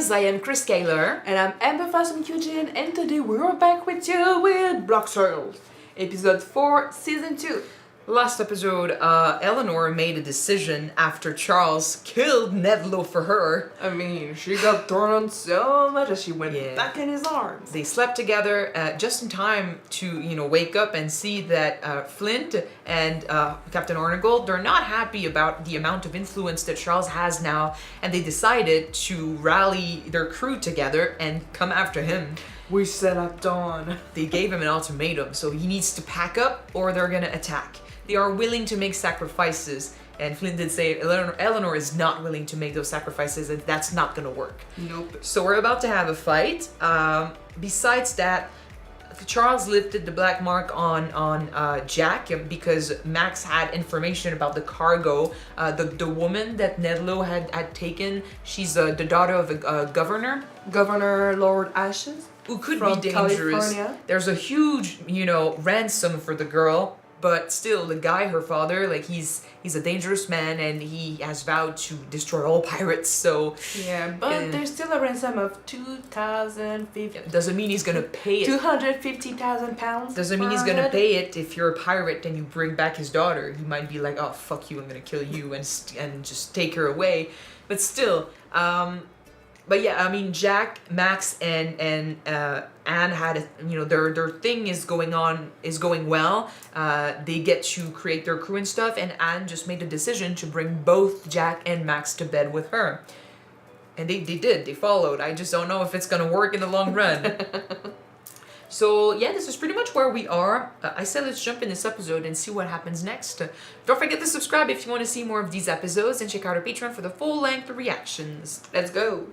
guys, I am Chris Kaler. And I'm Amber from Kyuujin, and today we're back with you with Block Circles, episode 4, season 2. Last episode, Eleanor made a decision after Charles killed Nedlow for her. I mean, she got torn on so much as she went back in his arms. They slept together just in time to, wake up and see that Flint and Captain Hornigold, they're not happy about the amount of influence that Charles has now, and they decided to rally their crew together and come after him. We set at dawn. They gave him an ultimatum, so he needs to pack up or they're gonna attack. They are willing to make sacrifices, and Flint did say Eleanor is not willing to make those sacrifices, and that's not gonna work. Nope. So we're about to have a fight. Besides that, Charles lifted the black mark on Jack because Max had information about the cargo. The woman that Nedlow had taken, she's the daughter of a governor. Governor Lord Ashes. Who could from be dangerous. California. There's a huge, ransom for the girl. But still, the guy, her father, he's a dangerous man, and he has vowed to destroy all pirates, so... Yeah, but there's still a ransom of 2,050... Doesn't mean he's gonna pay it. 250,000 pounds. Doesn't mean he's gonna pay it if you're a pirate and you bring back his daughter. He might be like, oh, fuck you, I'm gonna kill you, and just take her away. But still, but yeah, I mean, Jack, Max, and Anne had, their thing is going well. They get to create their crew and stuff, and Anne just made a decision to bring both Jack and Max to bed with her. And they did. They followed. I just don't know if it's gonna work in the long run. So yeah, this is pretty much where we are. I said let's jump in this episode and see what happens next. Don't forget to subscribe if you want to see more of these episodes, and check out our Patreon for the full-length reactions. Let's go.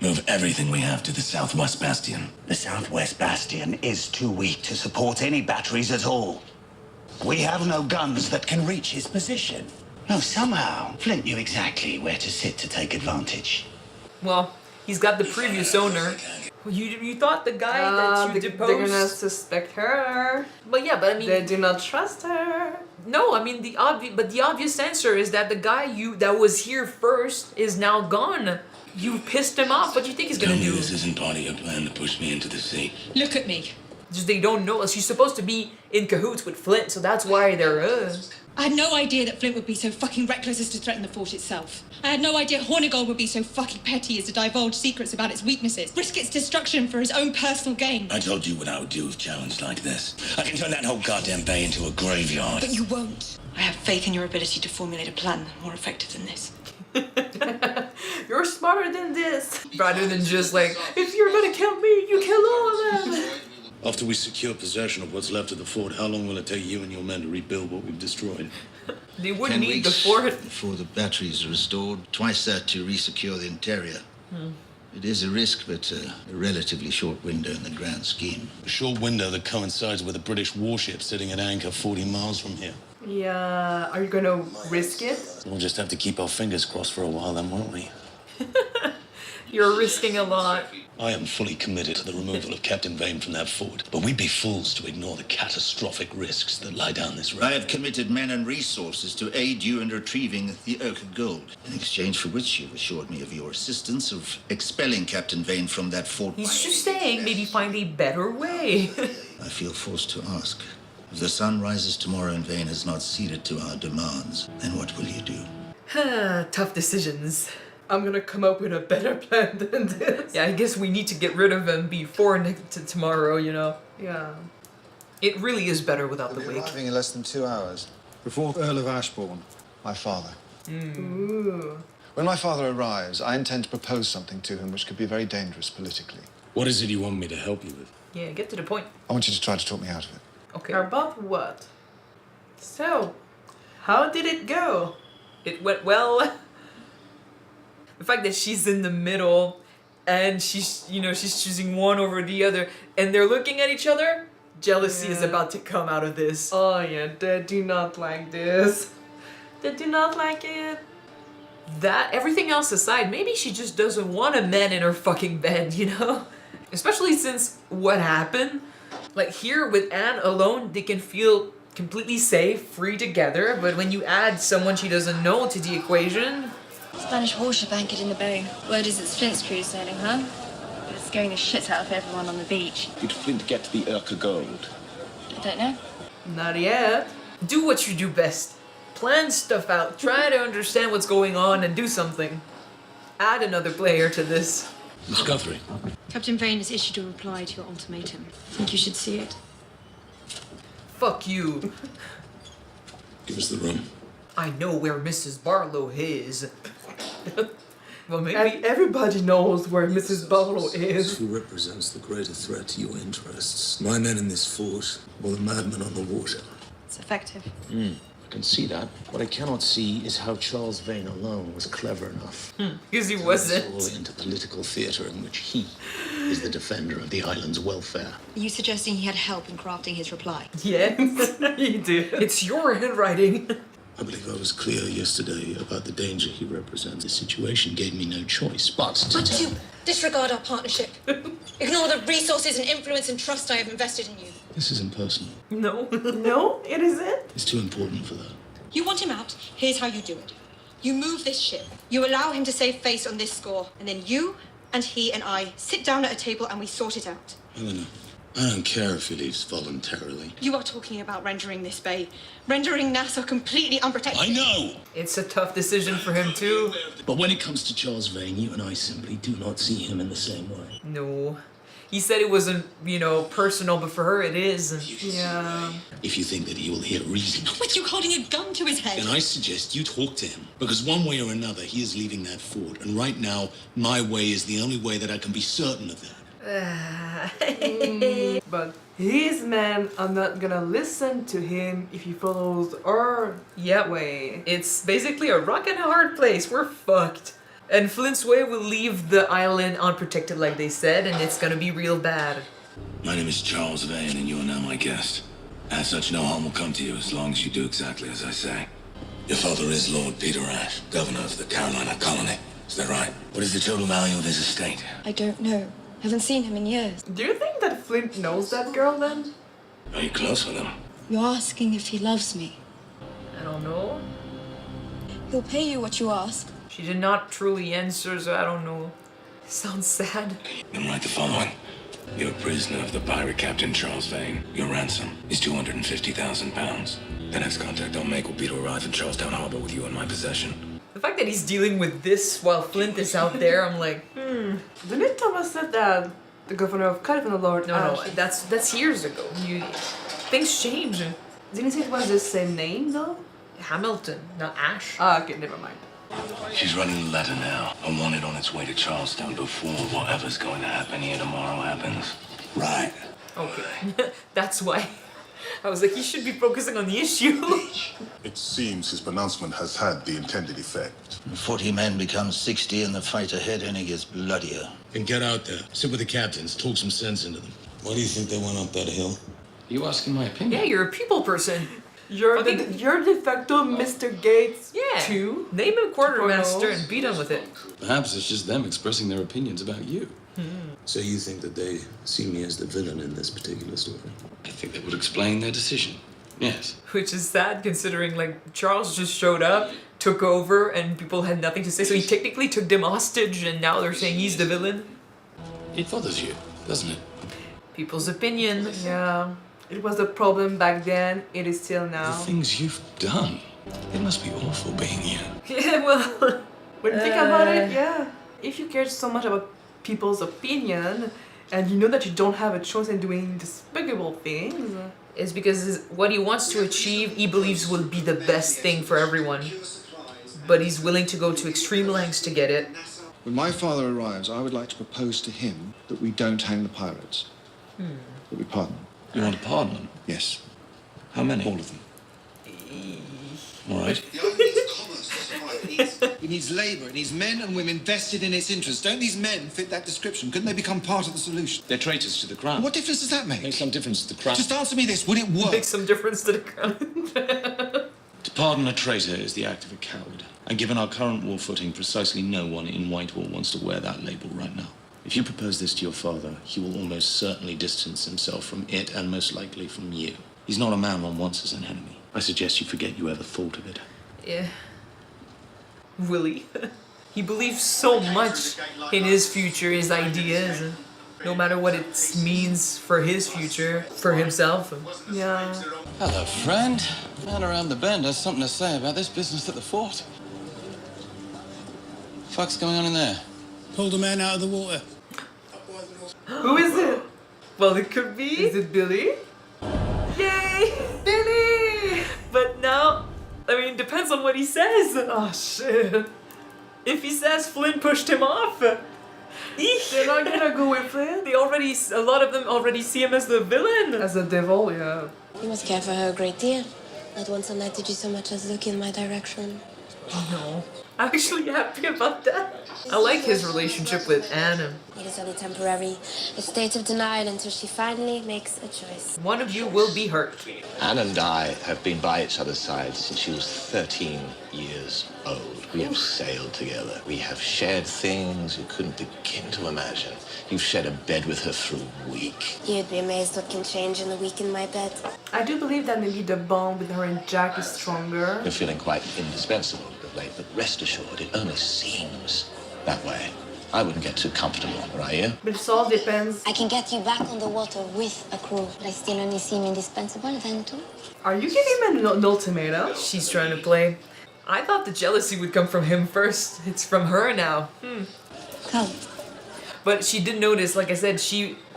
Move everything we have to the southwest bastion. The southwest bastion is too weak to support any batteries at all. We have no guns that can reach his position. No, somehow, Flint knew exactly where to sit to take advantage. Well, he's got the previous owner. You thought the guy that you deposed... They're gonna suspect her. But yeah, I mean... They do not trust her. No, I mean, the obvious answer is that the guy that was here first is now gone. You pissed him off. What do you think he's gonna do? This isn't part of your plan to push me into the sea. Look at me. Just they don't know. She's supposed to be in cahoots with Flint, so that's why they're... I had no idea that Flint would be so fucking reckless as to threaten the fort itself. I had no idea Hornigold would be so fucking petty as to divulge secrets about its weaknesses, risk its destruction for his own personal gain. I told you what I would do with challenge like this. I can turn that whole goddamn bay into a graveyard. But you won't. I have faith in your ability to formulate a plan more effective than this. You're smarter than this. Rather than just like, if you're gonna kill me, you kill all of them. After we secure possession of what's left of the fort, how long will it take you and your men to rebuild what we've destroyed? They wouldn't 10 need the weeks fort. before the batteries are restored. Twice that to resecure the interior. It is a risk, but a relatively short window in the grand scheme. A short window that coincides with a British warship sitting at anchor 40 miles from here. Yeah, are you gonna risk it? We'll just have to keep our fingers crossed for a while then, won't we? You're risking a lot. I am fully committed to the removal of Captain Vane from that fort, but we'd be fools to ignore the catastrophic risks that lie down this road. I have committed men and resources to aid you in retrieving the Oak of Gold, in exchange for which you've assured me of your assistance of expelling Captain Vane from that fort. He's just saying maybe find a better way. I feel forced to ask. If the sun rises tomorrow and Vane has not ceded to our demands, then what will you do? Tough decisions. I'm gonna come up with a better plan than this. Yeah, I guess we need to get rid of him before tomorrow, Yeah. It really is better without the We'll be wig. arriving in less than 2 hours. The 4th Earl of Ashbourne, my father. Ooh. When my father arrives, I intend to propose something to him which could be very dangerous politically. What is it you want me to help you with? Yeah, get to the point. I want you to try to talk me out of it. Okay. About what? So, how did it go? It went well. The fact that she's in the middle and she's choosing one over the other and they're looking at each other, jealousy is about to come out of this. Oh yeah, they do not like this. They do not like it. That, everything else aside, maybe she just doesn't want a man in her fucking bed, Especially since what happened. Like here with Anne alone, they can feel completely safe, free together, but when you add someone she doesn't know to the equation, Spanish warships anchored in the bay. Word is it's Flint's crew sailing, huh? But it's scaring the shit out of everyone on the beach. Did Flint get to the Urca Gold? I don't know. Not yet. Do what you do best. Plan stuff out. Try to understand what's going on and do something. Add another player to this. Miss Guthrie. Captain Vane has issued a reply to your ultimatum. I think you should see it. Fuck you. Give us the room. I know where Mrs. Barlow is. Well, maybe. And everybody knows where Mrs. Barlow is. Who represents the greater threat to your interests? My men in this fort, or the madmen on the water? It's effective. I can see that. What I cannot see is how Charles Vane alone was clever enough. Because he It's wasn't. all into political theatre in which he is the defender of the island's welfare. Are you suggesting he had help in crafting his reply? Yes. He did. It's your handwriting. I believe I was clear yesterday about the danger he represents. The situation gave me no choice but to But you disregard our partnership. Ignore the resources and influence and trust I have invested in you. This isn't personal. No. No, it isn't. It's too important for that. You want him out? Here's how you do it. You move this ship. You allow him to save face on this score. And then you and he and I sit down at a table and we sort it out. Eleanor, I don't care if he leaves voluntarily. You are talking about rendering this bay, rendering Nassau completely unprotected. I know! It's a tough decision for him, too. But when it comes to Charles Vane, you and I simply do not see him in the same way. No. He said it wasn't, personal, but for her it is. Yeah. If you think that he will hear reason, With you holding a gun to his head. then I suggest you talk to him. Because one way or another, he is leaving that fort. And right now, my way is the only way that I can be certain of that. But his men are not gonna listen to him if he follows our way. It's basically a rock and a hard place. We're fucked. And Flint's way will leave the island unprotected, like they said, and it's gonna be real bad. My name is Charles Vane, and you are now my guest. As such, no harm will come to you as long as you do exactly as I say. Your father is Lord Peter Ash, governor of the Carolina colony. Is that right? What is the total value of his estate? I don't know. Haven't seen him in years. Do you think that Flint knows that girl then? Are you close with him? You're asking if he loves me. I don't know. He'll pay you what you ask. She did not truly answer, so I don't know. Sounds sad. Then write the following. You're a prisoner of the pirate captain Charles Vane. Your ransom is 250,000 pounds. The next contact I'll make will be to arrive in Charlestown Harbor with you in my possession. The fact that he's dealing with this while Flint is out there, I'm like, Didn't Thomas said that the governor of California, Lord no, Ash, that's years ago. Things change. Didn't he say it was the same name though? Hamilton, not Ash. Ah, okay, never mind. She's running the letter now. I want it on its way to Charlestown before whatever's going to happen here tomorrow happens. Right. Okay, that's why. I was like, he should be focusing on the issue. It seems his pronouncement has had the intended effect. 40 men become 60 and the fight ahead only gets bloodier. Then get out there. Sit with the captains. Talk some sense into them. Why do you think they went up that hill? Are you asking my opinion? Yeah, you're a people person. You're de facto Mr. Gates Yeah. too. Name him quartermaster and be done with it. Perhaps it's just them expressing their opinions about you. So you think that they see me as the villain in this particular story? I think that would explain their decision. Yes. Which is sad considering, like, Charles just showed up, took over, and people had nothing to say. So he technically took them hostage, and now they're saying he's the villain. It bothers you, doesn't it? People's opinion. Yeah. It was a problem back then, it is still The now. things you've done. It must be awful being you. Yeah, well, When you think about it, yeah. If you care so much about people's opinion, and you know that you don't have a choice in doing despicable things. it's because what he wants to achieve, he believes will be the best thing for everyone. But he's willing to go to extreme lengths to get it. When my father arrives, I would like to propose to him that we don't hang the pirates. That we pardon them. You want to pardon them? Yes, How many? all of them. All right. The island needs commerce to survive. It needs labour. It needs men and women vested in its interests. Don't these men fit that description? Couldn't they become part of the solution? They're traitors to the crown. What difference does that make? Makes some difference to the crown. Just answer me this. Would it work? Makes some difference to the crown. To pardon a traitor is the act of a coward. And given our current war footing, precisely no one in Whitehall wants to wear that label right now. If you propose this to your father, he will almost certainly distance himself from it and most likely from you. He's not a man one wants as an enemy. I suggest you forget you ever thought of it. Yeah. Willie. He believes so much in his future, his ideas, no matter what it means for his future, for himself. Yeah. Hello, friend. Man around the bend has something to say about this business at the fort. Fuck's going on in there? Pulled a man out of the water. Who is it? Well, it could be. Is it Billy? Yay! Billy! But now, I mean, depends on what he says. Oh shit. If he says Flint pushed him off, They're not gonna go with Flint? a lot of them already see him as the villain. As a devil, yeah. You must care for her a great deal. Not once a night did you so much as look in my direction. No. I'm actually happy about that. I like his relationship with Anna. It is only temporary. A state of denial until she finally makes a choice. One of you will be hurt. Anne and I have been by each other's sides since she was 13 years old. We have sailed together. We have shared things you couldn't begin to imagine. You've shared a bed with her for a week. You'd be amazed what can change in a week in my bed. I do believe that maybe the bond with her and Jack is stronger. You're feeling quite indispensable of late, but rest assured, it only seems that way. I wouldn't get too comfortable, right? You? But it all depends. I can get you back on the water with a crew, but I still only seem indispensable then too. Are you giving him an ultimatum? She's trying to play. I thought the jealousy would come from him first. It's from her now. Come. But she did notice, like I said,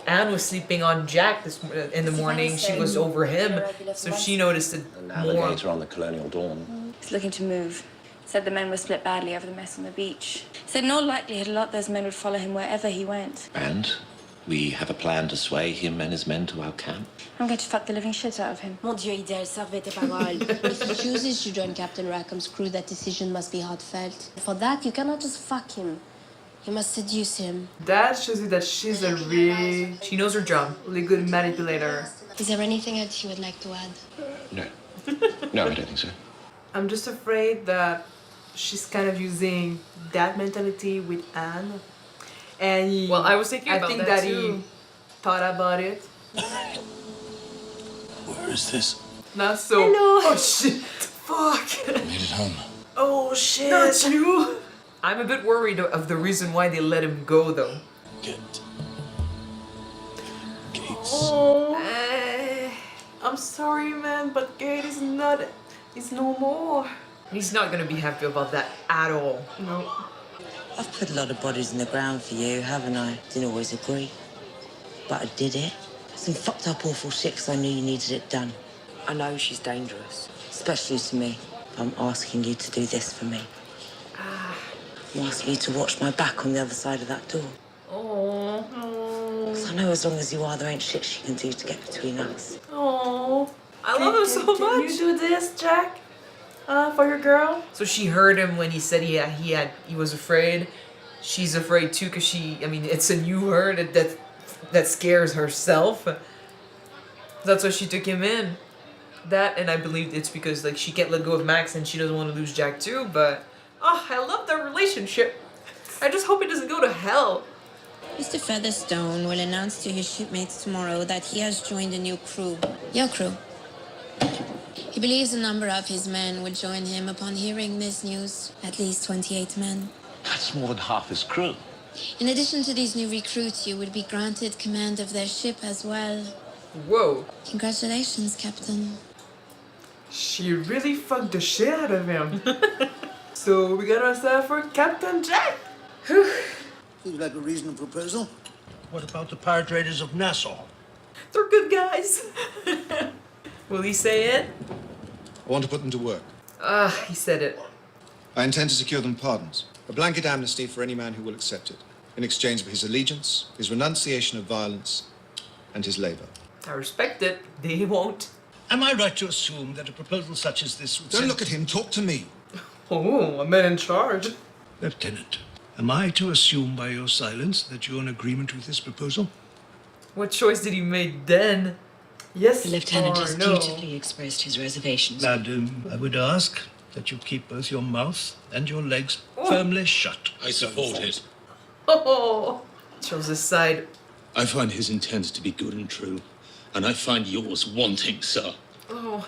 Anne was sleeping on Jack in the morning. She was over him, so she noticed it An more. alligator on the Colonial Dawn. He's looking to move. Said the men were split badly over the mess on the beach. Said in all likelihood a lot of those men would follow him wherever he went. And we have a plan to sway him and his men to our camp. I'm going to fuck the living shit out of him. Mon Dieu, idéal, servez tes paroles. If he chooses to join Captain Rackham's crew, that decision must be heartfelt. For that, you cannot just fuck him. You must seduce him. That shows you that she's a really, She knows her job. really good manipulator. Is there anything else you would like to add? No. No, I don't think so. I'm just afraid that she's kind of using that mentality with Anne. And he, Well, I was thinking about think that he too. thought about it. Where is this? Not so. Hello. Oh shit! Fuck! Made it home. Oh shit! Not you. I'm a bit worried of the reason why they let him go, though. Get Gates. Oh. I'm sorry, man, but Gate is not. It's no more. He's not gonna be happy about that at all. No. I've put a lot of bodies in the ground for you, haven't I? Didn't always agree, but I did it. Some fucked up awful shit 'cause I knew you needed it done. I know she's dangerous, especially to me. I'm asking you to do this for me. I'm asking you to watch my back on the other side of that door. Oh. 'Cause I know as long as you are, there ain't shit she can do to get between us. Oh. I love him so Can much. you do this, Jack? For your girl? So she heard him when he said he was afraid. She's afraid too, cause it's a new her that scares herself. That's why she took him in. That, and I believe it's because like she can't let go of Max and she doesn't want to lose Jack too. But I love their relationship. I just hope it doesn't go to hell. Mr. Featherstone will announce to his shipmates tomorrow that he has joined a new crew. Your crew. He believes a number of his men will join him upon hearing this news. At least 28 men. That's more than half his crew. In addition to these new recruits, you will be granted command of their ship as well. Whoa. Congratulations, Captain. She really fucked the shit out of him. So we got ourselves for Captain Jack. Seems like a reasonable proposal. What about the pirate raiders of Nassau? They're good guys. Will he say it? I want to put them to work. He said it. I intend to secure them pardons, a blanket amnesty for any man who will accept it, in exchange for his allegiance, his renunciation of violence, and his labor. I respect it. They won't. Am I right to assume that a proposal such as this would Don't look at him, talk to me. Oh, a man in charge. Lieutenant, am I to assume by your silence that you're in agreement with this proposal? What choice did he make then? Yes The lieutenant or has no? dutifully expressed his reservations. Madam, I would ask that you keep both your mouth and your legs firmly shut. I support it. Oh, chose his side. I find his intent to be good and true, and I find yours wanting, sir. Oh.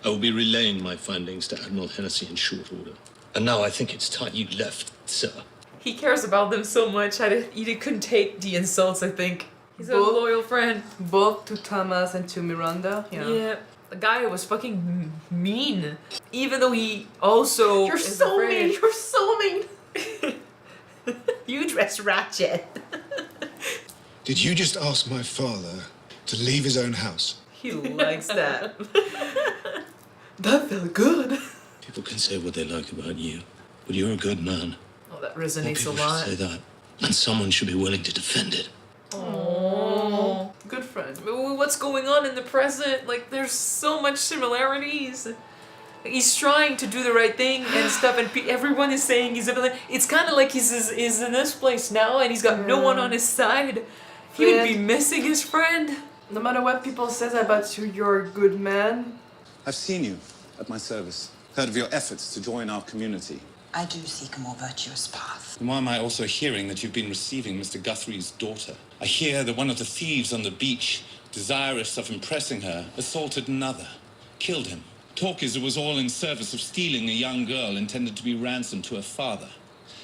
I will be relaying my findings to Admiral Hennessy in short order. And now I think it's time you left, sir. He cares about them so much. He couldn't take the insults, I think. He's a loyal friend. Both to Thomas and to Miranda. Yeah. The guy was fucking mean. Even though he also You're is so afraid. mean. You're so mean. You dress ratchet. Did you just ask my father to leave his own house? He likes that. That felt good. People can say what they like about you, but you're a good man. Oh, that More resonates a people lot. should say that, and someone should be willing to defend it. Oh, good friend. What's going on in the present? Like, there's so much similarities. He's trying to do the right thing and stuff, and everyone is saying he's a villain. It's kind of like he's in this place now, and he's got no one on his side. He would be missing his friend. No matter what people says about you, you're a good man. I've seen you at my service, heard of your efforts to join our community. I do seek a more virtuous path. And why am I also hearing that you've been receiving Mr. Guthrie's daughter? I hear that one of the thieves on the beach, desirous of impressing her, assaulted another, killed him. Talk is it was all in service of stealing a young girl intended to be ransomed to her father.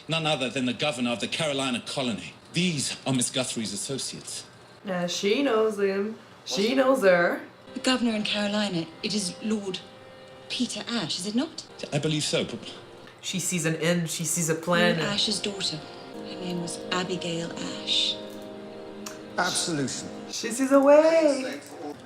None other than the governor of the Carolina colony. These are Miss Guthrie's associates. Yeah, she knows him. She knows her. The governor in Carolina, it is Lord Peter Ashe, is it not? I believe so. She sees an end, she sees a plan. Lord Ashe's daughter. Her name was Abigail Ashe. Absolution. She sees a way.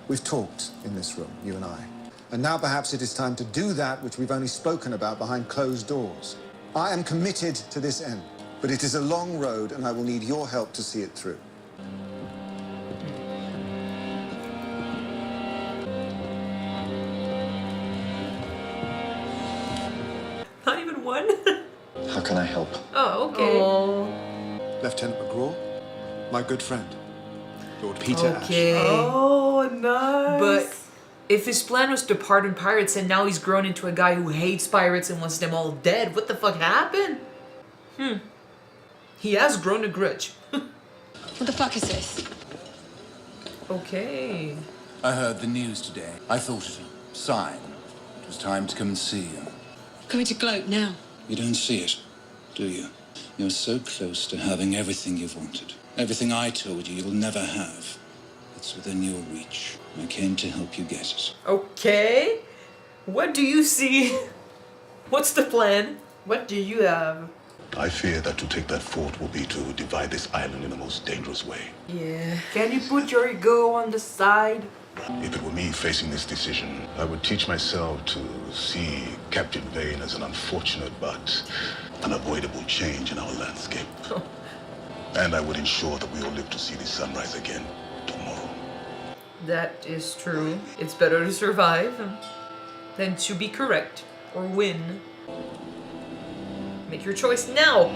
We've talked in this room, you and I. And now perhaps it is time to do that which we've only spoken about behind closed doors. I am committed to this end, but it is a long road and I will need your help to see it through. Not even one? How can I help? Oh, okay. Lieutenant McGraw, my good friend, Lord Peter Okay. Ashe. Oh, nice. But if his plan was to pardon pirates and now he's grown into a guy who hates pirates and wants them all dead, what the fuck happened? He has grown a grudge. What the fuck is this? Okay. I heard the news today. I thought it a sign. It was time to come and see you. Coming to gloat now. You don't see it, do you? You're so close to having everything you've wanted. Everything I told you you'll never have. It's within your reach. I came to help you get it. Okay. What do you see? What's the plan? What do you have? I fear that to take that fort will be to divide this island in the most dangerous way. Yeah. Can you put your ego on the side? If it were me facing this decision, I would teach myself to see Captain Vane as an unfortunate but unavoidable change in our landscape. And I would ensure that we all live to see the sunrise again tomorrow. That is true. It's better to survive than to be correct or win. Make your choice now.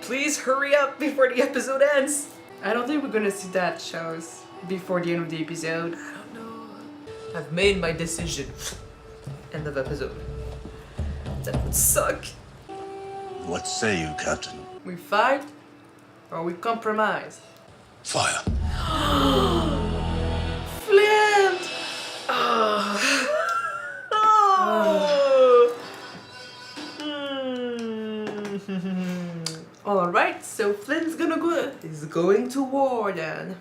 Please hurry up before the episode ends. I don't think we're gonna see that shows before the end of the episode. I don't know. I've made my decision. End of episode. That would suck. What say you, Captain? We fight or we compromise. Fire. Flint! Alright, so Flint's is going to war then.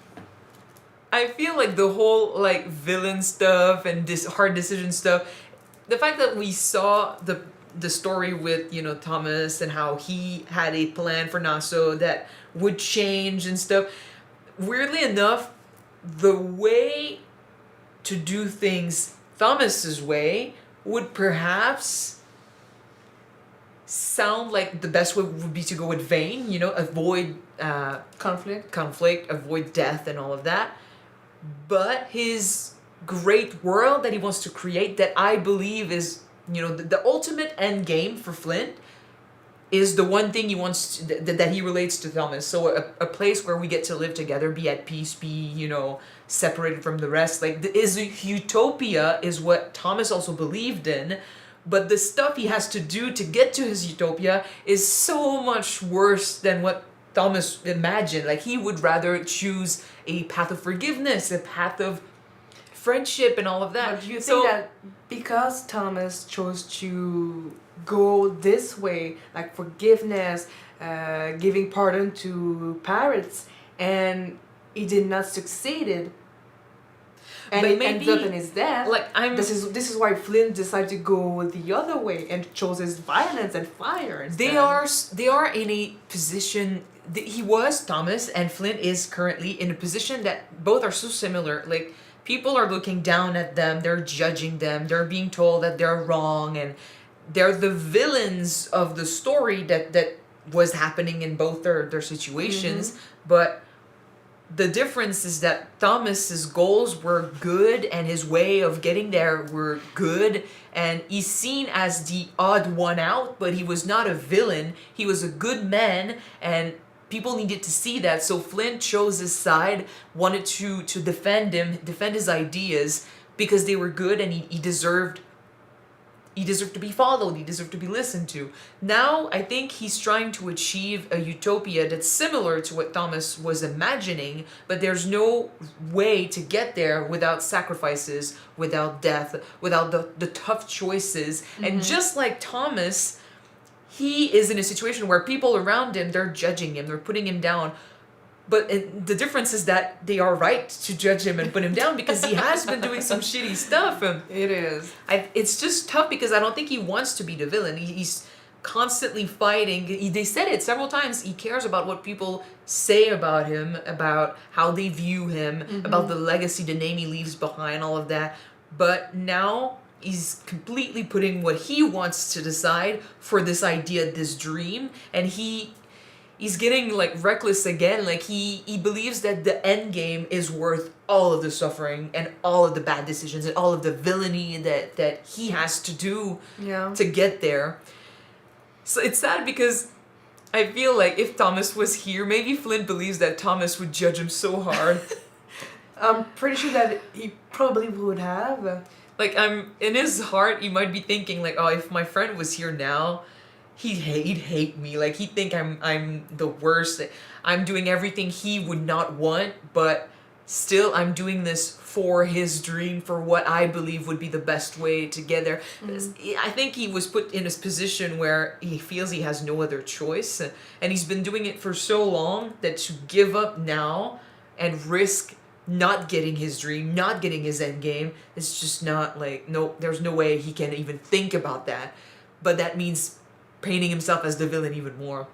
I feel like the whole like villain stuff and this hard decision stuff, the fact that we saw the story with, you know, Thomas and how he had a plan for Nassau that would change and stuff. Weirdly enough, the way to do things Thomas's way would perhaps sound like the best way would be to go with Vane, you know, avoid conflict, avoid death and all of that. But his great world that he wants to create, that I believe is, you know, the ultimate end game for Flint, is the one thing he wants to, that he relates to Thomas. So a place where we get to live together, be at peace, be, you know, separated from the rest. Like, utopia is what Thomas also believed in. But the stuff he has to do to get to his utopia is so much worse than what Thomas imagined. Like, he would rather choose a path of forgiveness, a path of friendship and all of that. But do you think that because Thomas chose to go this way, like forgiveness, giving pardon to pirates, and he did not succeeded. And But it maybe, ends up in his death. like, This is why Flint decided to go the other way and chose violence and fire. Instead. they are in a position. He was Thomas, and Flint is currently in a position that both are so similar. Like, people are looking down at them, they're judging them, they're being told that they're wrong, and they're the villains of the story that was happening in both their situations. But the difference is that Thomas's goals were good, and his way of getting there were good, and he's seen as the odd one out, but he was not a villain. He was a good man, and people needed to see that. So Flint chose his side, wanted to defend his ideas, because they were good, and he deserved to be followed, he deserved to be listened to. Now, I think he's trying to achieve a utopia that's similar to what Thomas was imagining, but there's no way to get there without sacrifices, without death, without the tough choices. And just like Thomas, he is in a situation where people around him, they're judging him, they're putting him down. But the difference is that they are right to judge him and put him down, because he has been doing some shitty stuff. It is. It's just tough, because I don't think he wants to be the villain. He's constantly fighting. They said it several times. He cares about what people say about him, about how they view him, about the legacy, the name he leaves behind, all of that. But now he's completely putting what he wants to decide for this idea, this dream, and he's getting like reckless again. Like he believes that the end game is worth all of the suffering and all of the bad decisions and all of the villainy that he has to do to get there. So it's sad, because I feel like if Thomas was here, maybe Flint believes that Thomas would judge him so hard. I'm pretty sure that he probably would have. Like, in his heart, he might be thinking like, oh, if my friend was here now, he'd hate me. Like, he'd think I'm the worst. I'm doing everything he would not want, but still I'm doing this for his dream, for what I believe would be the best way to get there. I think he was put in a position where he feels he has no other choice, and he's been doing it for so long that to give up now and risk not getting his dream, not getting his end game, it's just not like, no, there's no way he can even think about that. But that means painting himself as the villain even more.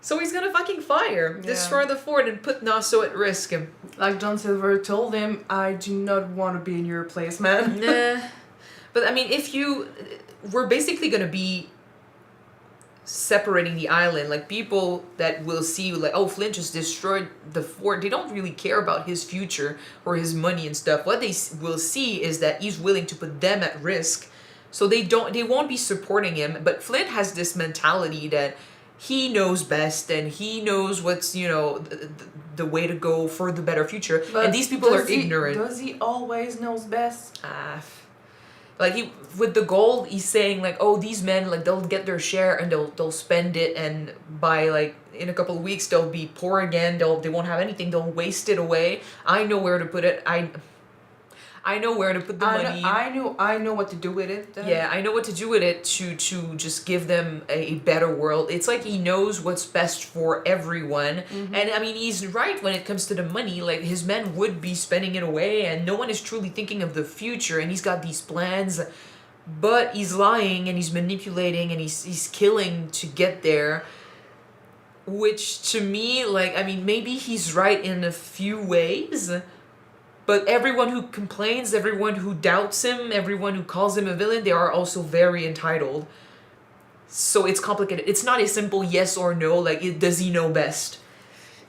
So he's gonna fucking fire, destroy the fort, and put Nassau at risk. Like John Silver told him, I do not want to be in your place, man. Nah. But I mean, we're basically gonna be separating the island. Like, people that will see, like, oh, Flint just destroyed the fort, they don't really care about his future or his money and stuff. What they will see is that he's willing to put them at risk. So they won't be supporting him. But Flint has this mentality that he knows best, and he knows what's, the way to go for the better future. But and these people are ignorant. Does he always knows best? Like, with the gold, he's saying like, oh, these men, like, they'll get their share and they'll spend it, and by like in a couple of weeks they'll be poor again. They won't have anything. They'll waste it away. I know where to put it. I know where to put the money. I know what to do with it. Yeah, I know what to do with it to just give them a better world. It's like he knows what's best for everyone. And I mean, he's right when it comes to the money. Like, his men would be spending it away, and no one is truly thinking of the future, and he's got these plans, but he's lying and he's manipulating and he's killing to get there. Which, to me, like, I mean, maybe he's right in a few ways, but everyone who complains, everyone who doubts him, everyone who calls him a villain, they are also very entitled. So it's complicated. It's not a simple yes or no, like, does he know best?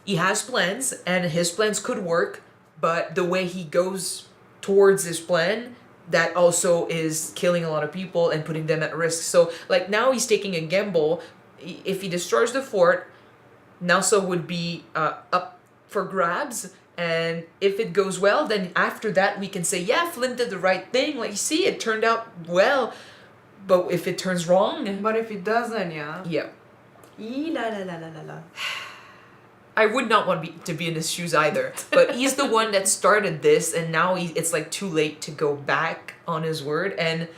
He has plans, and his plans could work, but the way he goes towards his plan, that also is killing a lot of people and putting them at risk. So, like, now he's taking a gamble. If he destroys the fort, Nassau would be up for grabs. And if it goes well, then after that we can say, yeah, Flint did the right thing. Like, you see, it turned out well. But if it turns wrong... But if it doesn't, yeah. Yeah. La. I would not want to be in his shoes either. But he's the one that started this, and now it's like too late to go back on his word. And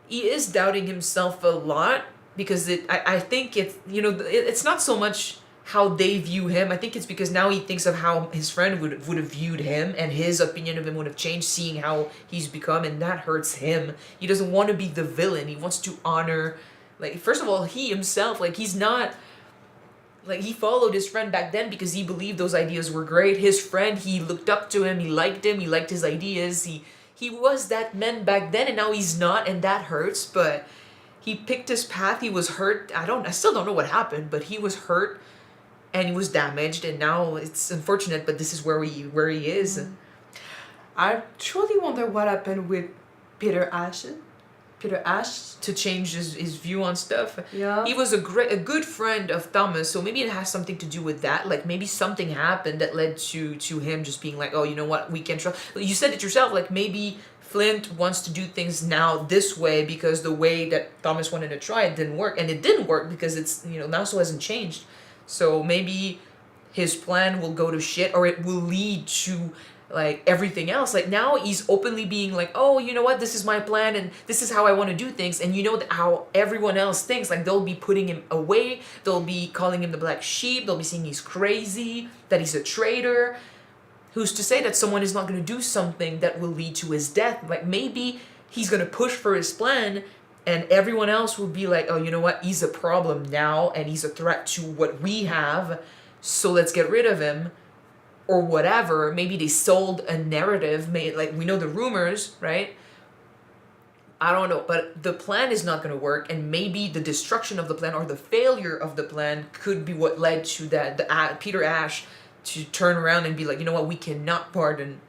he is doubting himself a lot because I think it's, it's not so much how they view him. I think it's because now he thinks of how his friend would have viewed him, and his opinion of him would have changed seeing how he's become, and that hurts him. He doesn't want to be the villain. He wants to honor, like, first of all, he himself, like, he's not, like, he followed his friend back then because he believed those ideas were great. His friend, he looked up to him, he liked his ideas, he was that man back then, and now he's not, and that hurts. But he picked his path. He was hurt. I still don't know what happened, but he was hurt and he was damaged, and now it's unfortunate, but this is where he is. I truly wonder what happened with Peter Ash. To change his view on stuff. Yeah. He was a good friend of Thomas, so maybe it has something to do with that. Like, maybe something happened that led to him just being like, oh, you know what, we can trust. You said it yourself, like, maybe Flint wants to do things now this way because the way that Thomas wanted to try it didn't work, and it didn't work because it's, Nassau hasn't changed. So maybe his plan will go to shit, or it will lead to, like, everything else. Like, now he's openly being like, oh, you know what, this is my plan and this is how I want to do things. And how everyone else thinks, like, they'll be putting him away, they'll be calling him the black sheep, they'll be saying he's crazy, that he's a traitor. Who's to say that someone is not going to do something that will lead to his death? Like, maybe he's going to push for his plan, and everyone else will be like, oh, you know what, he's a problem now and he's a threat to what we have, so let's get rid of him. Or whatever. Maybe they sold a narrative, like, we know the rumors, right? I don't know, but the plan is not going to work, and maybe the destruction of the plan or the failure of the plan could be what led to that, Peter Ash to turn around and be like, you know what, we cannot pardon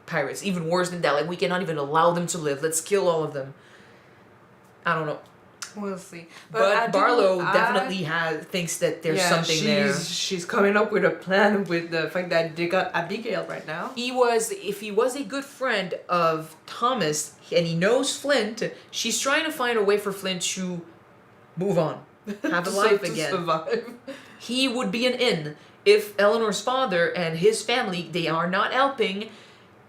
pirates. Even worse than that, like, we cannot even allow them to live. Let's kill all of them. I don't know. We'll see. But Barlow definitely thinks that there's something there. She's coming up with a plan with the fact that they got Abigail right now. If he was a good friend of Thomas and he knows Flint, she's trying to find a way for Flint to move on, have a life again. Survive. He would be an in. If Eleanor's father and his family, they are not helping,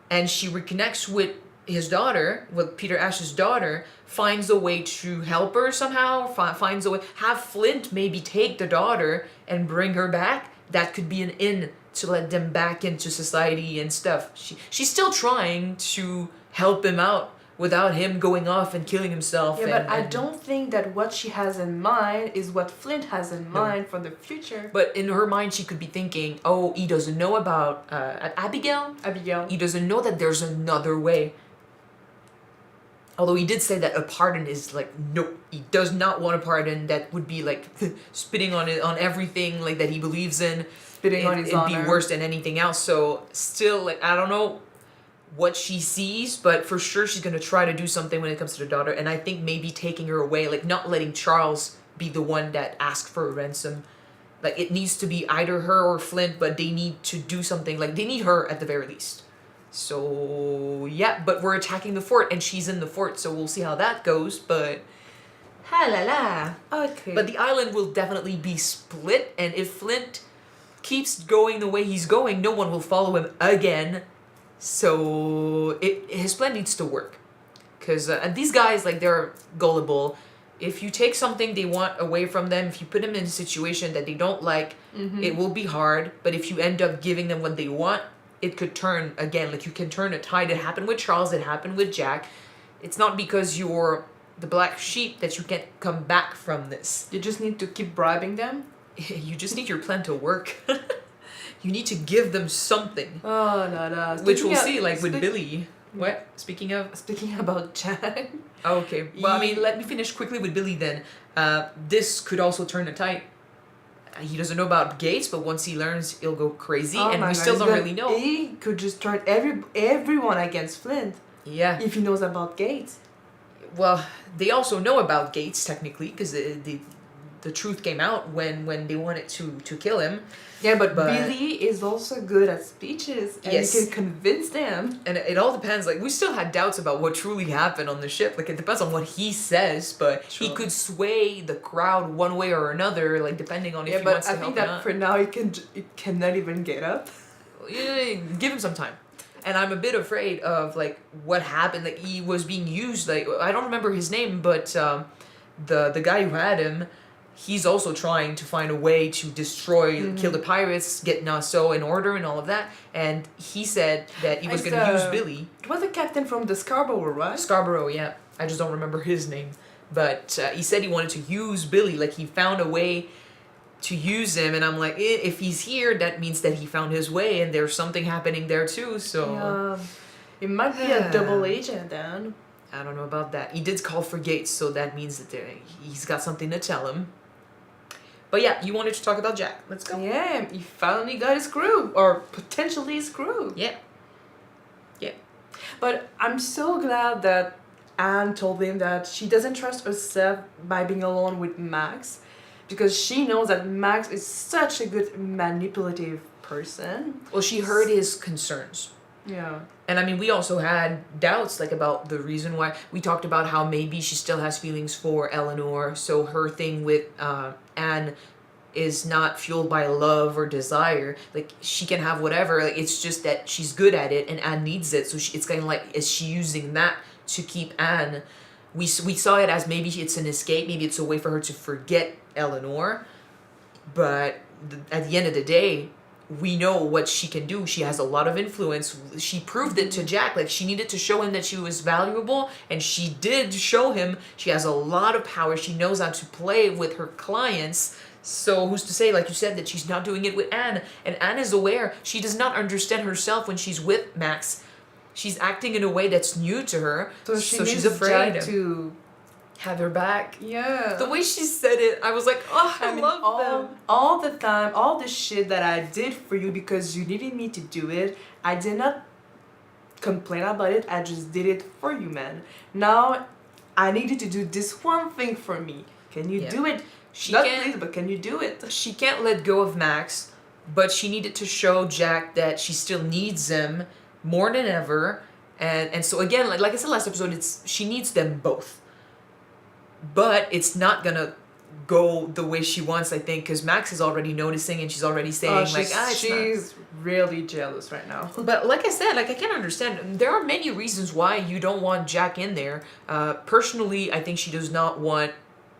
and she reconnects with his daughter, with Peter Ash's daughter, finds a way to help her somehow, finds a way, have Flint maybe take the daughter and bring her back, that could be an in to let them back into society and stuff. She's still trying to help him out without him going off and killing himself. Yeah, but I don't think that what she has in mind is what Flint has in mind for the future. But in her mind, she could be thinking, oh, he doesn't know about Abigail. He doesn't know that there's another way. Although he did say that a pardon is like, no, he does not want a pardon. That would be like spitting on everything, like, that he believes in. Spitting on his honor. It'd be worse than anything else. So still, like, I don't know what she sees, but for sure she's going to try to do something when it comes to the daughter. And I think maybe taking her away, like, not letting Charles be the one that asks for a ransom. Like, it needs to be either her or Flint, but they need to do something. Like, they need her at the very least. So, yeah, but we're attacking the fort, and she's in the fort, so we'll see how that goes, but... Ha la la. Okay. But the island will definitely be split, and if Flint keeps going the way he's going, no one will follow him again. So, his plan needs to work. Because these guys, like, they're gullible. If you take something they want away from them, if you put them in a situation that they don't like, it will be hard. But if you end up giving them what they want, it could turn again. Like, you can turn a tide. It happened with Charles. It happened with Jack. It's not because you're the black sheep that you can't come back from this. You just need to keep bribing them? You just need your plan to work. You need to give them something. Oh, no. Which we'll see, like, with Billy. What? Speaking about Jack. Oh, okay. Well, I mean, let me finish quickly with Billy then. This could also turn a tide. He doesn't know about Gates, but once he learns, he'll go crazy, and we still don't really know. He could just turn everyone against Flint. Yeah. If he knows about Gates. Well, they also know about Gates, technically, because the truth came out when they wanted to kill him. Yeah, but Billy is also good at speeches, and he can convince them. And it all depends. Like, we still had doubts about what truly happened on the ship. Like, it depends on what he says, but he could sway the crowd one way or another, like, depending on if he wants to help or not. Yeah, but I think that for now, he cannot even get up. Yeah, give him some time. And I'm a bit afraid of like what happened. Like he was being used. Like I don't remember his name, but the guy who had him, he's also trying to find a way to destroy, kill the pirates, get Nassau in order, and all of that. And he said that he was going to use Billy. It was the captain from the Scarborough, right? Scarborough, yeah. I just don't remember his name. But he said he wanted to use Billy. Like he found a way to use him, and I'm like, if he's here, that means that he found his way, and there's something happening there too. So it might be a double agent then. I don't know about that. He did call for Gates, so that means that he's got something to tell him. But yeah, you wanted to talk about Jack. Let's go. Yeah, he finally got his crew, or potentially his crew. Yeah. Yeah. But I'm so glad that Anne told him that she doesn't trust herself by being alone with Max, because she knows that Max is such a good manipulative person. Well, she heard his concerns. Yeah. And I mean, we also had doubts like about the reason why. We talked about how maybe she still has feelings for Eleanor, so her thing with Anne is not fueled by love or desire. Like she can have whatever, like it's just that she's good at it and Anne needs it, so it's kind of like, is she using that to keep Anne? We saw it as maybe it's an escape, maybe it's a way for her to forget Eleanor, but at the end of the day, we know what she can do. She has a lot of influence. She proved it to Jack. Like she needed to show him that she was valuable, and she did show him. She has a lot of power. She knows how to play with her clients. So who's to say, like you said, that she's not doing it with Anne? And Anne is aware. She does not understand herself when she's with Max. She's acting in a way that's new to her. So she's afraid to have her back. Yeah. The way she said it, I was like, oh, I love them. All the time, all the shit that I did for you because you needed me to do it, I did not complain about it. I just did it for you, man. Now, I need you to do this one thing for me. Can you do it? Not please, but can you do it? She can't let go of Max, but she needed to show Jack that she still needs him more than ever. And so again, like I said last episode, she needs them both. But it's not gonna go the way she wants, I think, because Max is already noticing and she's already saying she's really jealous right now. But like I said, like I can understand. There are many reasons why you don't want Jack in there. Personally, I think she does not want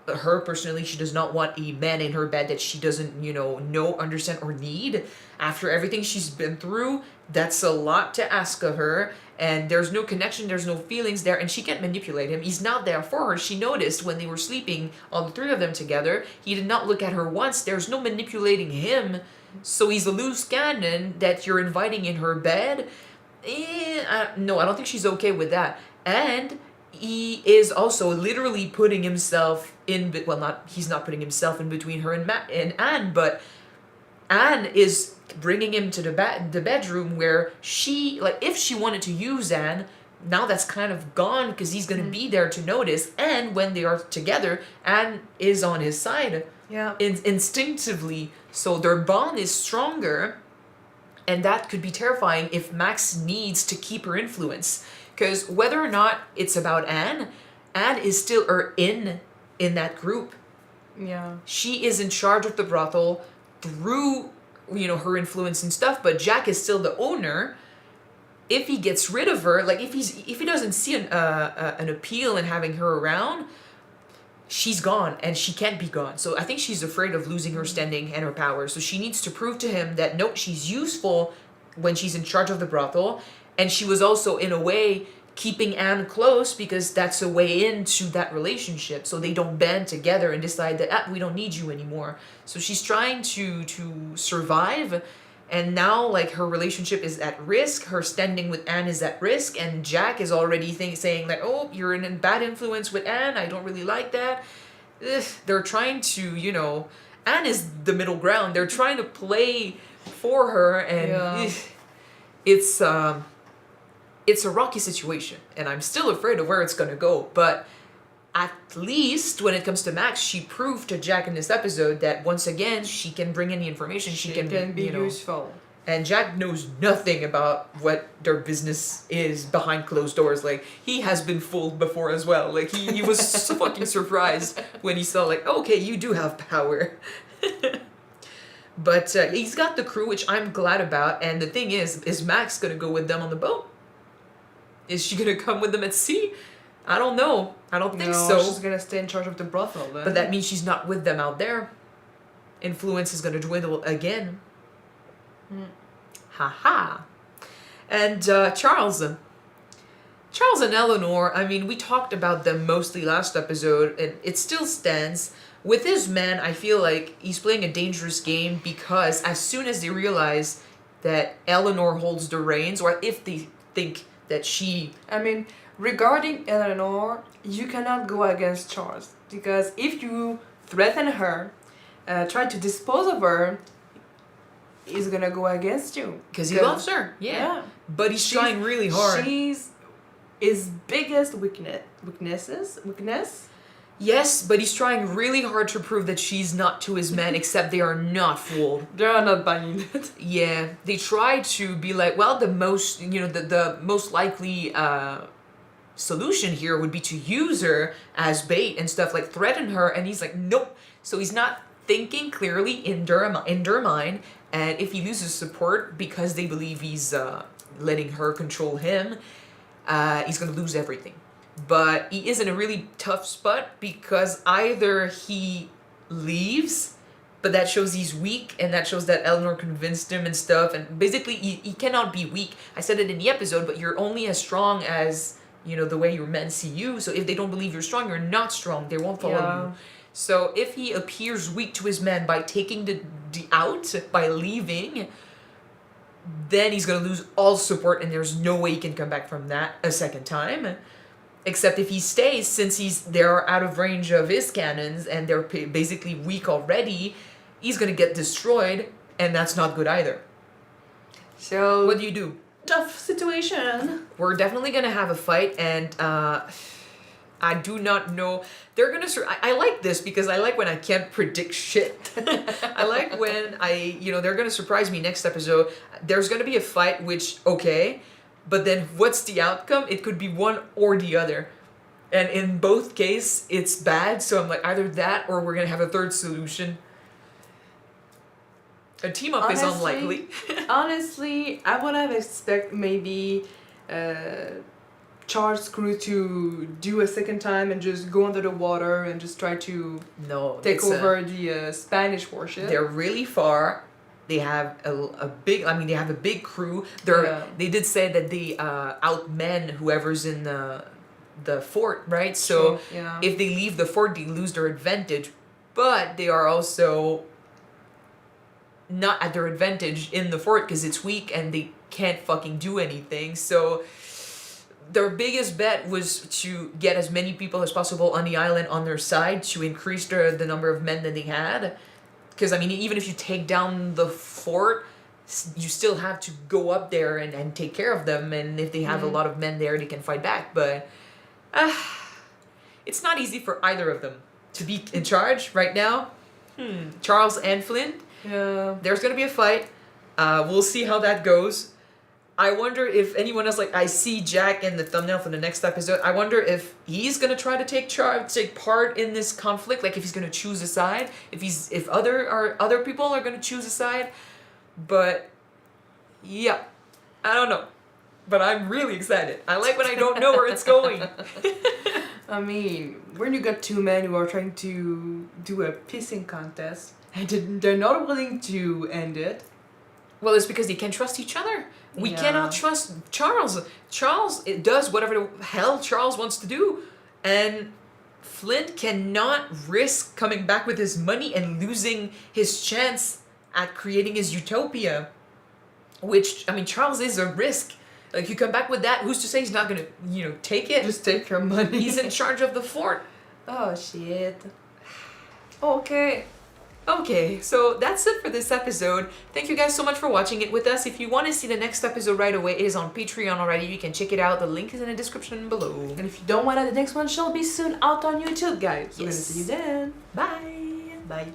she does not want a man in her bed that she doesn't, know, understand, or need. After everything she's been through, that's a lot to ask of her. And there's no connection, there's no feelings there, and she can't manipulate him. He's not there for her. She noticed when they were sleeping, all the three of them together, he did not look at her once. There's no manipulating him. So he's a loose cannon that you're inviting in her bed. No, I don't think she's okay with that. And he is also literally putting himself he's not putting himself in between her and Anne, but Anne is bringing him to the bedroom where she, like, if she wanted to use Anne, now that's kind of gone because he's going to be there to notice. And when they are together, Anne is on his side. Yeah. Instinctively. So their bond is stronger, and that could be terrifying if Max needs to keep her influence. Because whether or not it's about Anne is still in that group. Yeah. She is in charge of the brothel through, her influence and stuff, but Jack is still the owner. If he gets rid of her, like if he doesn't see an appeal in having her around, she's gone, and she can't be gone. So I think she's afraid of losing her standing and her power. So she needs to prove to him that no, she's useful when she's in charge of the brothel. And she was also, in a way, keeping Anne close because that's a way into that relationship. So they don't band together and decide that, we don't need you anymore. So she's trying to survive. And now, like, her relationship is at risk. Her standing with Anne is at risk. And Jack is already saying, like, oh, you're in a bad influence with Anne. I don't really like that. They're trying to, Anne is the middle ground. They're trying to play for her. And it's a rocky situation, and I'm still afraid of where it's going to go. But at least when it comes to Max, she proved to Jack in this episode that once again, she can bring in the information. She can be useful. And Jack knows nothing about what their business is behind closed doors. Like, he has been fooled before as well. Like, he was so fucking surprised when he saw, like, okay, you do have power. But he's got the crew, which I'm glad about. And the thing is Max gonna go with them on the boat? Is she gonna come with them at sea? I don't know. I don't think so. She's gonna stay in charge of the brothel then. But that means she's not with them out there. Influence is gonna dwindle again. Ha. And Charles and Eleanor, I mean, we talked about them mostly last episode, and it still stands. With his men, I feel like he's playing a dangerous game because as soon as they realize that Eleanor holds the reins, or if they think that she... I mean, regarding Eleanor, you cannot go against Charles. Because if you threaten her, try to dispose of her, he's gonna go against you. Because he loves her, yeah. But he's trying really hard. She's his biggest weakness. Yes, but he's trying really hard to prove that she's not to his men, except they are not fooled. They are not buying it. Yeah, they try to be like, well, the most likely solution here would be to use her as bait and stuff, like threaten her, and he's like, nope. So he's not thinking clearly in their mind, and if he loses support because they believe he's letting her control him, he's gonna lose everything. But he is in a really tough spot because either he leaves, but that shows he's weak, and that shows that Eleanor convinced him and stuff, and basically he cannot be weak. I said it in the episode, but you're only as strong as, the way your men see you. So if they don't believe you're strong, you're not strong. They won't follow you. So if he appears weak to his men by taking the out, by leaving, then he's going to lose all support, and there's no way he can come back from that a second time. Except if he stays, since they're out of range of his cannons and they're basically weak already, he's gonna get destroyed, and that's not good either. So what do you do? Tough situation. We're definitely gonna have a fight, and I do not know. They're gonna. I like this because I like when I can't predict shit. I like when they're gonna surprise me next episode. There's gonna be a fight, which okay. But then what's the outcome? It could be one or the other. And in both cases, it's bad. So I'm like, either that or we're going to have a third solution. A team up is unlikely. Honestly, I would have expected maybe Charles' crew to do a second time and just go under the water and just try to take over the Spanish warship. They're really far. They have a big crew. They did say that they outmen whoever's in the fort, right? So if they leave the fort, they lose their advantage. But they are also not at their advantage in the fort because it's weak and they can't fucking do anything. So their biggest bet was to get as many people as possible on the island on their side to increase the number of men that they had. Because, I mean, even if you take down the fort, you still have to go up there and take care of them. And if they have a lot of men there, they can fight back. But it's not easy for either of them to be in charge right now. Charles and Flint. Yeah. There's going to be a fight. We'll see how that goes. I wonder if anyone else, like I see Jack in the thumbnail for the next episode. I wonder if he's gonna try to take part in this conflict. Like if he's gonna choose a side. If other people are gonna choose a side. But yeah, I don't know. But I'm really excited. I like when I don't know where it's going. I mean, when you got two men who are trying to do a pissing contest and they're not willing to end it. Well, it's because they can't trust each other. We cannot trust Charles. Charles does whatever the hell Charles wants to do. And Flint cannot risk coming back with his money and losing his chance at creating his utopia. Which, I mean, Charles is a risk. Like, you come back with that, who's to say he's not going to, take it? Just take your money. He's in charge of the fort. Oh, shit. Okay. Okay, so that's it for this episode. Thank you guys so much for watching it with us. If you want to see the next episode right away, it is on Patreon already. You can check it out. The link is in the description below. And if you don't want it, the next one shall be soon out on YouTube, guys. We're gonna see you then. Bye. Bye.